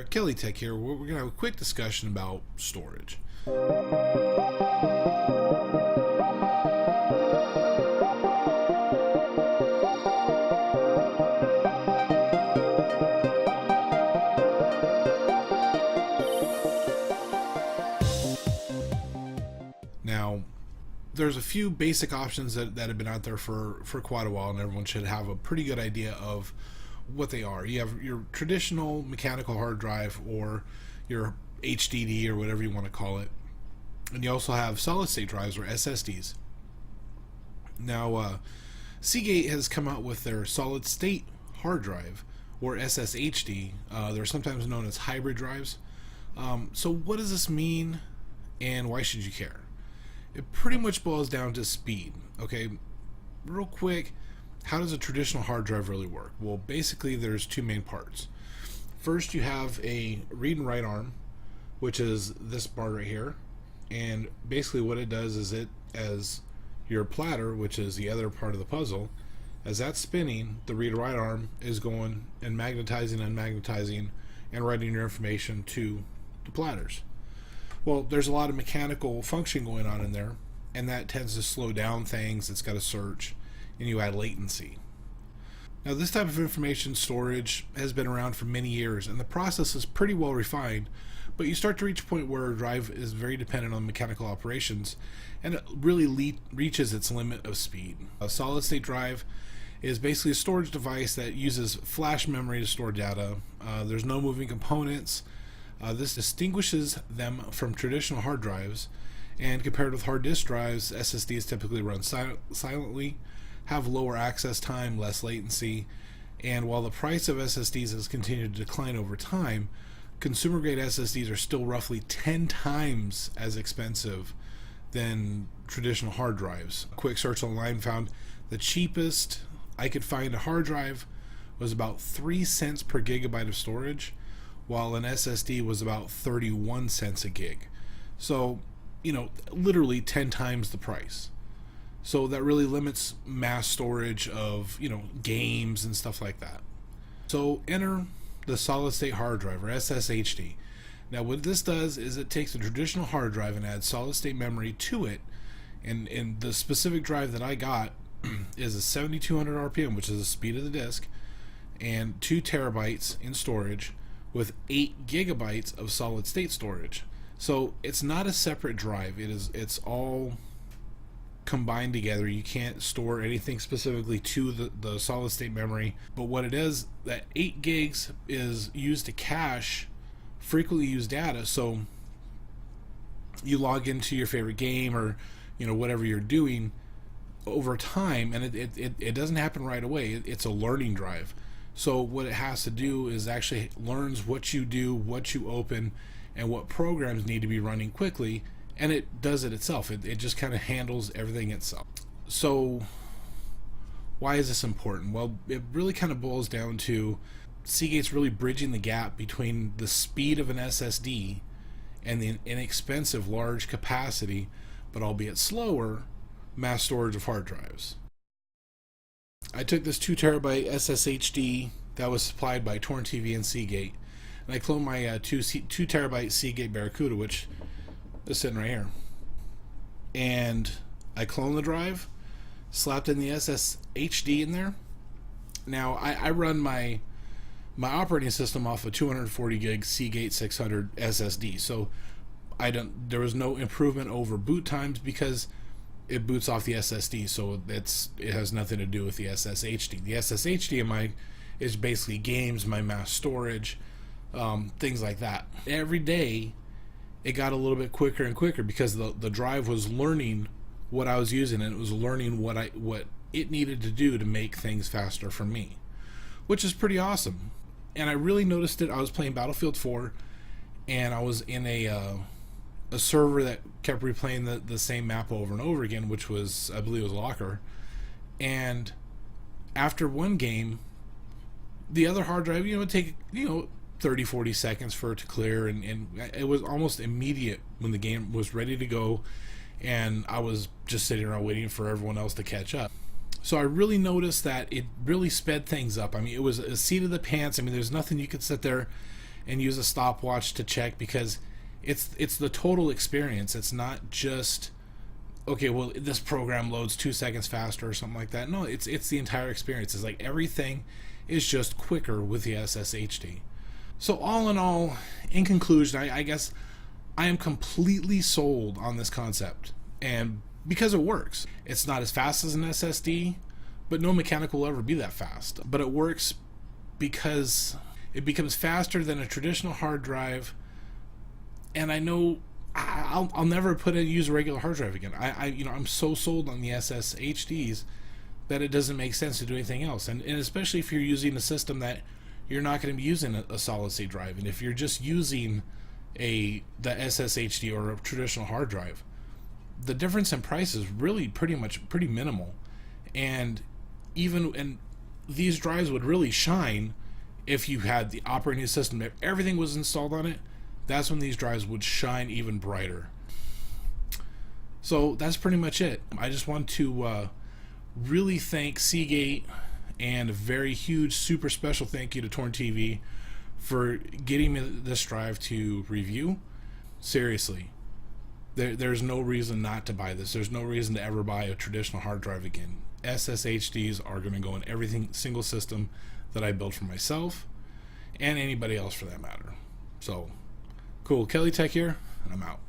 Kelly Tech here. We're going to have a quick discussion about storage. Now, there's a few basic options that have been out there for quite a while, and everyone should have a pretty good idea of what they are. You have your traditional mechanical hard drive, or your HDD, or whatever you want to call it, and you also have solid state drives, or SSDs. Now, Seagate has come out with their solid state hard drive, or SSHD. They're sometimes known as hybrid drives. So what does this mean, and why should you care? It pretty much boils down to speed. Okay, real quick, how does a traditional hard drive really work? Well, basically there's two main parts. First, you have a read and write arm, which is this bar right here, and basically what it does is, it as your platter, which is the other part of the puzzle, as that's spinning, the read and write arm is going and magnetizing and unmagnetizing and writing your information to the platters. Well, there's a lot of mechanical function going on in there, and that tends to slow down things. It's got to search, and you add latency. Now, this type of information storage has been around for many years, and the process is pretty well refined, but you start to reach a point where a drive is very dependent on mechanical operations, and it really reaches its limit of speed. A solid state drive is basically a storage device that uses flash memory to store data. There's no moving components. This distinguishes them from traditional hard drives, and compared with hard disk drives, SSDs typically run silently, have lower access time, less latency, and while the price of SSDs has continued to decline over time, consumer grade SSDs are still roughly 10 times as expensive than traditional hard drives. A quick search online found the cheapest I could find a hard drive was about 3 cents per gigabyte of storage, while an SSD was about 31 cents a gig. So, literally 10 times the price. So that really limits mass storage of, games and stuff like that. So enter the solid state hard drive, or SSHD. Now what this does is it takes a traditional hard drive and adds solid state memory to it. And the specific drive that I got is a 7200 RPM, which is the speed of the disk, and 2 terabytes in storage, with 8 gigabytes of solid state storage. So it's not a separate drive. It's all combined together. You can't store anything specifically to the solid state memory. But what it is, that 8 gigs is used to cache frequently used data. So you log into your favorite game, or whatever you're doing over time, and it doesn't happen right away. It's a learning drive. So what it has to do is actually learns what you do, what you open, and what programs need to be running quickly, and it does it itself. It just kind of handles everything itself. So why is this important? Well, it really kind of boils down to Seagate's really bridging the gap between the speed of an SSD and the inexpensive large capacity, but albeit slower, mass storage of hard drives. I took this 2 terabyte SSHD that was supplied by Torrent TV and Seagate, and I cloned my 2 terabyte Seagate Barracuda, which is sitting right here. And I cloned the drive, slapped in the SSHD in there. Now I run my operating system off a 240 gig Seagate 600 SSD, so there was no improvement over boot times because it boots off the SSD, so it has nothing to do with the SSHD. The SSHD is basically games, my mass storage, things like that. Every day, it got a little bit quicker and quicker because the drive was learning what I was using, and it was learning what it needed to do to make things faster for me, which is pretty awesome. And I really noticed it. I was playing Battlefield 4, and I was in a server that kept replaying the same map over and over again, which was, I believe it was Locker. And after one game, the other hard drive, it would take 30-40 seconds for it to clear, and it was almost immediate when the game was ready to go, and I was just sitting around waiting for everyone else to catch up. So I really noticed that it really sped things up. I mean, it was a seat of the pants. I mean, there's nothing you could sit there and use a stopwatch to check, because it's the total experience. It's not just, okay, well, this program loads 2 seconds faster or something like that. No, it's the entire experience. It's like everything is just quicker with the SSHD. So all in all, in conclusion, I guess I am completely sold on this concept, and because it works. It's not as fast as an SSD, but no mechanic will ever be that fast. But it works because it becomes faster than a traditional hard drive, and I know I'll never use a regular hard drive again. I'm so sold on the SSHDs that it doesn't make sense to do anything else, and especially if you're using a system that you're not going to be using a solid state drive, and if you're just using the SSHD or a traditional hard drive, the difference in price is really pretty minimal, and these drives would really shine if you had the operating system, if everything was installed on it. That's when these drives would shine even brighter. So that's pretty much it. I just want to really thank Seagate, and a very huge, super special thank you to Torn TV for getting me this drive to review. Seriously, there's no reason not to buy this. There's no reason to ever buy a traditional hard drive again. SSHDs are going to go in every single system that I build for myself, and anybody else for that matter. So, cool. Kelly Tech here, and I'm out.